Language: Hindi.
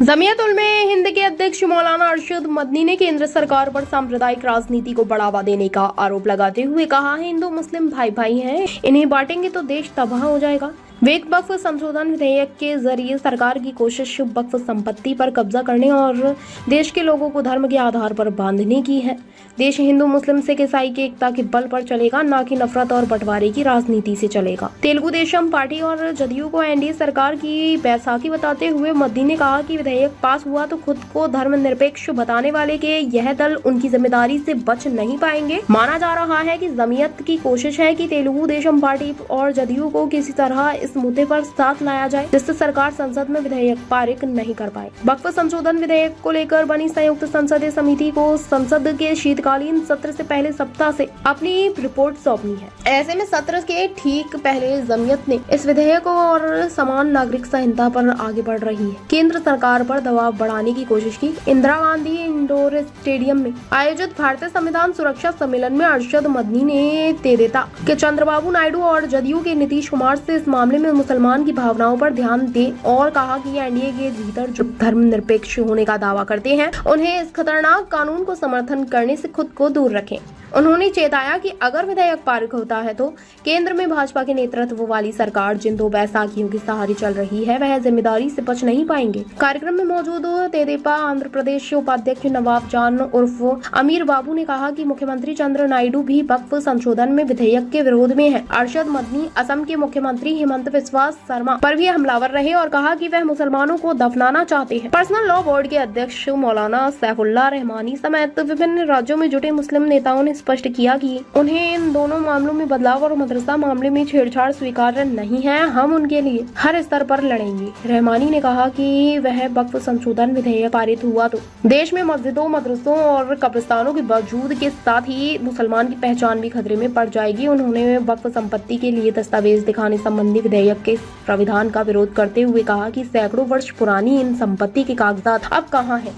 जमीयत उलमे हिंद के अध्यक्ष मौलाना अरशद मदनी ने केंद्र सरकार पर सांप्रदायिक राजनीति को बढ़ावा देने का आरोप लगाते हुए कहा है, हिंदू मुस्लिम भाई भाई हैं, इन्हें बांटेंगे तो देश तबाह हो जाएगा। वक्फ संशोधन विधेयक के जरिए सरकार की कोशिश वक्फ संपत्ति पर कब्जा करने और देश के लोगों को धर्म के आधार पर बांधने की है। देश हिंदू मुस्लिम सिख ईसाई की एकता के बल पर चलेगा, न कि नफरत और बंटवारे की राजनीति से चलेगा। तेलुगु देशम पार्टी और जदयू को एनडीए सरकार की बैसाखी बताते हुए मोदी ने कहा कि विधेयक पास हुआ तो खुद को धर्मनिरपेक्ष बताने वाले के यह दल उनकी जिम्मेदारी से बच नहीं पाएंगे। माना जा रहा है कि जमीयत की कोशिश है कि तेलुगु देशम पार्टी और जदयू को किसी तरह इस मुद्दे पर साथ लाया जाए, जिससे सरकार संसद में विधेयक पारित नहीं कर पाए। वक्फ संशोधन विधेयक को लेकर बनी संयुक्त संसदीय समिति को संसद के शीतकालीन सत्र से पहले सप्ताह से अपनी रिपोर्ट सौंपनी है। ऐसे में सत्र के ठीक पहले जमीयत ने इस विधेयक और समान नागरिक संहिता पर आगे बढ़ रही है। केंद्र सरकार पर दबाव बढ़ाने की कोशिश की। इंदिरा गांधी इंडोर स्टेडियम में आयोजित भारतीय संविधान सुरक्षा सम्मेलन में अरशद मदनी ने तेदेता के चंद्रबाबू नायडू और जदयू के नीतीश कुमार से इस मामले में मुसलमान की भावनाओं पर ध्यान दें और कहा कि एनडीए के भीतर जो धर्मनिरपेक्ष होने का दावा करते हैं, उन्हें इस खतरनाक कानून को समर्थन करने से खुद को दूर रखें। उन्होंने चेताया कि अगर विधेयक पारित होता है तो केंद्र में भाजपा के नेतृत्व वाली सरकार जिन दो बैसाखियों के सहारे चल रही है, वह जिम्मेदारी से बच नहीं पाएंगे। कार्यक्रम में मौजूद तेदेपा आंध्र प्रदेश उपाध्यक्ष नवाब जान उर्फ अमीर बाबू ने कहा कि मुख्यमंत्री चंद्र नायडू भी वक्फ संशोधन में विधेयक के विरोध में है। अरशद मदनी असम के मुख्यमंत्री हेमंत बिस्वा शर्मा पर भी हमलावर रहे और कहा कि वह मुसलमानों को दफनाना चाहते हैं। पर्सनल लॉ बोर्ड के अध्यक्ष मौलाना सैफुल्लाह रहमानी समेत विभिन्न राज्यों में जुटे मुस्लिम नेताओं ने स्पष्ट किया कि उन्हें इन दोनों मामलों में बदलाव और मदरसा मामले में छेड़छाड़ स्वीकार्य नहीं है। हम उनके लिए हर स्तर पर लड़ेंगे। रहमानी ने कहा कि वह वक्फ संशोधन विधेयक पारित हुआ तो देश में मस्जिदों, मदरसों और कब्रिस्तानों के वजूद के साथ ही मुसलमान की पहचान भी खतरे में पड़ जाएगी। उन्होंने वक्फ संपत्ति के लिए दस्तावेज दिखाने संबंधी विधेयक के प्राविधान का विरोध करते हुए कहा कि सैकड़ों वर्ष पुरानी इन संपत्ति के कागजात अब कहाँ हैं।